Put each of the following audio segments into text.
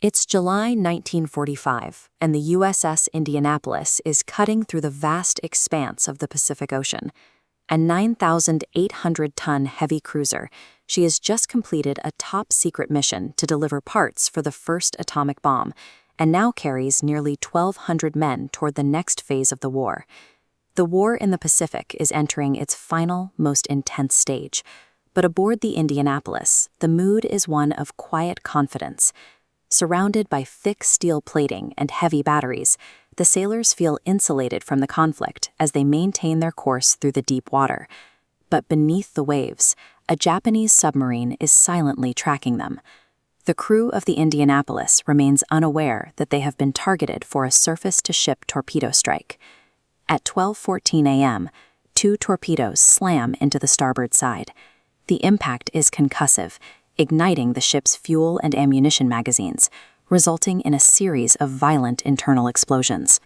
It's July 1945, and the USS Indianapolis is cutting through the vast expanse of the Pacific Ocean. A 9,800-ton heavy cruiser, she has just completed a top-secret mission to deliver parts for the first atomic bomb, and now carries nearly 1,200 men toward the next phase of the war. The war in the Pacific is entering its final, most intense stage. But aboard the Indianapolis, the mood is one of quiet confidence. Surrounded by thick steel plating and heavy batteries, the sailors feel insulated from the conflict as they maintain their course through the deep water. But beneath the waves, a Japanese submarine is silently tracking them. The crew of the Indianapolis remains unaware that they have been targeted for a surface-to-ship torpedo strike. At 12:14 a.m., 2 torpedoes slam into the starboard side. The impact is concussive, igniting the ship's fuel and ammunition magazines, resulting in a series of violent internal explosions.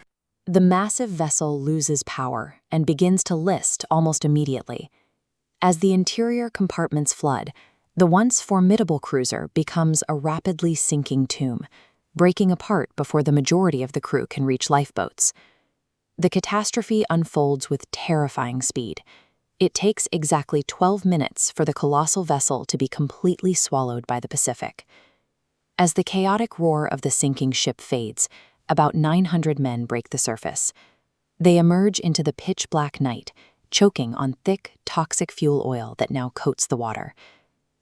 The massive vessel loses power and begins to list almost immediately. As the interior compartments flood, the once formidable cruiser becomes a rapidly sinking tomb, breaking apart before the majority of the crew can reach lifeboats. The catastrophe unfolds with terrifying speed. It takes exactly 12 minutes for the colossal vessel to be completely swallowed by the Pacific. As the chaotic roar of the sinking ship fades, about 900 men break the surface. They emerge into the pitch-black night, choking on thick, toxic fuel oil that now coats the water.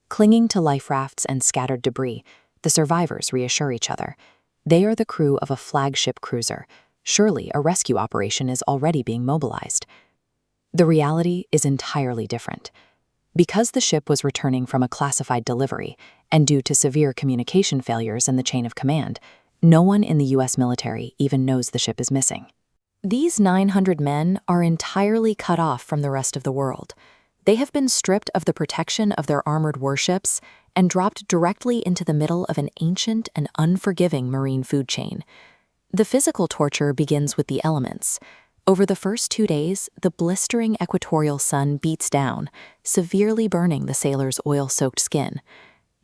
Clinging to life rafts and scattered debris, the survivors reassure each other. They are the crew of a flagship cruiser. Surely a rescue operation is already being mobilized. The reality is entirely different. Because the ship was returning from a classified delivery, and due to severe communication failures in the chain of command, no one in the U.S. military even knows the ship is missing. These 900 men are entirely cut off from the rest of the world. They have been stripped of the protection of their armored warships and dropped directly into the middle of an ancient and unforgiving marine food chain. The physical torture begins with the elements. Over the first 2 days, the blistering equatorial sun beats down, severely burning the sailors' oil-soaked skin.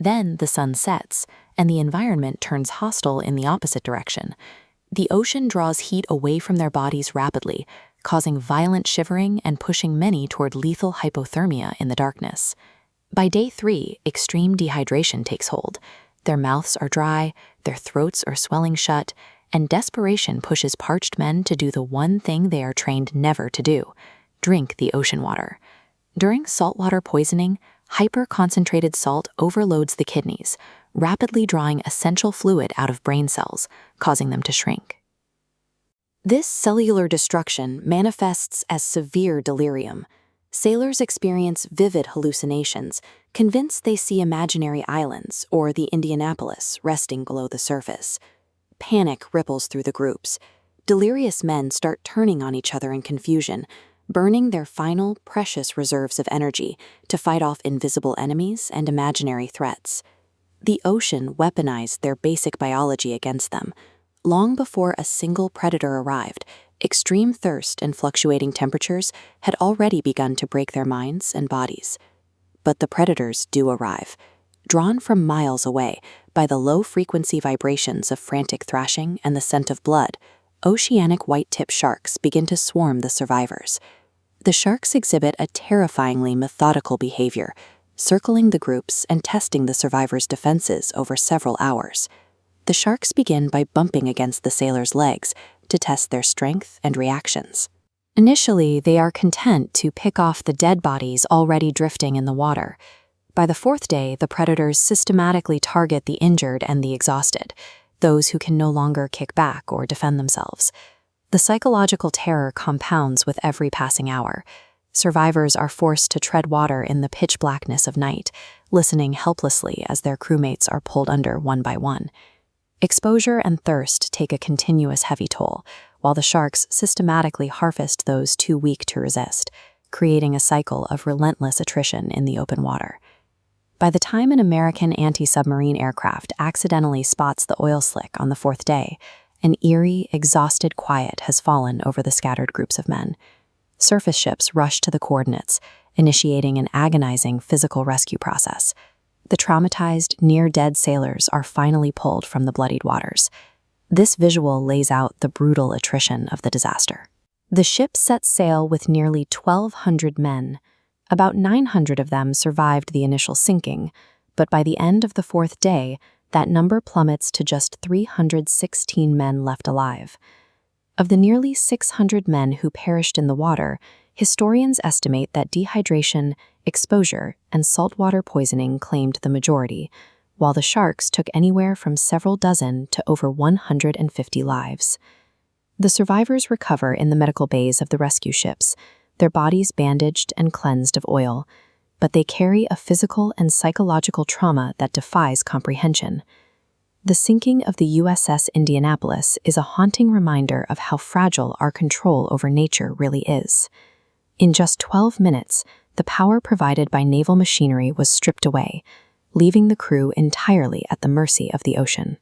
Then the sun sets, and the environment turns hostile in the opposite direction. The ocean draws heat away from their bodies rapidly, causing violent shivering and pushing many toward lethal hypothermia in the darkness. By day 3, extreme dehydration takes hold. Their mouths are dry, their throats are swelling shut, and desperation pushes parched men to do the one thing they are trained never to do: drink the ocean water. During saltwater poisoning, hyper-concentrated salt overloads the kidneys, rapidly drawing essential fluid out of brain cells, causing them to shrink. This cellular destruction manifests as severe delirium. Sailors experience vivid hallucinations, convinced they see imaginary islands or the Indianapolis resting below the surface. Panic ripples through the groups. Delirious men start turning on each other in confusion, burning their final, precious reserves of energy to fight off invisible enemies and imaginary threats. The ocean weaponized their basic biology against them. Long before a single predator arrived, extreme thirst and fluctuating temperatures had already begun to break their minds and bodies. But the predators do arrive, drawn from miles away by the low-frequency vibrations of frantic thrashing and the scent of blood. Oceanic whitetip sharks begin to swarm the survivors. The sharks exhibit a terrifyingly methodical behavior, circling the groups and testing the survivors' defenses over several hours. The sharks begin by bumping against the sailors' legs to test their strength and reactions. Initially, they are content to pick off the dead bodies already drifting in the water. By the 4th day, the predators systematically target the injured and the exhausted, those who can no longer kick back or defend themselves. The psychological terror compounds with every passing hour. Survivors are forced to tread water in the pitch blackness of night, listening helplessly as their crewmates are pulled under one by one. Exposure and thirst take a continuous heavy toll, while the sharks systematically harvest those too weak to resist, creating a cycle of relentless attrition in the open water. By the time an American anti-submarine aircraft accidentally spots the oil slick on the 4th day, an eerie, exhausted quiet has fallen over the scattered groups of men. Surface ships rush to the coordinates, initiating an agonizing physical rescue process. The traumatized, near-dead sailors are finally pulled from the bloodied waters. This visual lays out the brutal attrition of the disaster. The ship set sail with nearly 1,200 men. About 900 of them survived the initial sinking, but by the end of the fourth day, that number plummets to just 316 men left alive. Of the nearly 600 men who perished in the water, historians estimate that dehydration, exposure, and saltwater poisoning claimed the majority, while the sharks took anywhere from several dozen to over 150 lives. The survivors recover in the medical bays of the rescue ships, their bodies bandaged and cleansed of oil, but they carry a physical and psychological trauma that defies comprehension. The sinking of the USS Indianapolis is a haunting reminder of how fragile our control over nature really is. In just 12 minutes, the power provided by naval machinery was stripped away, leaving the crew entirely at the mercy of the ocean.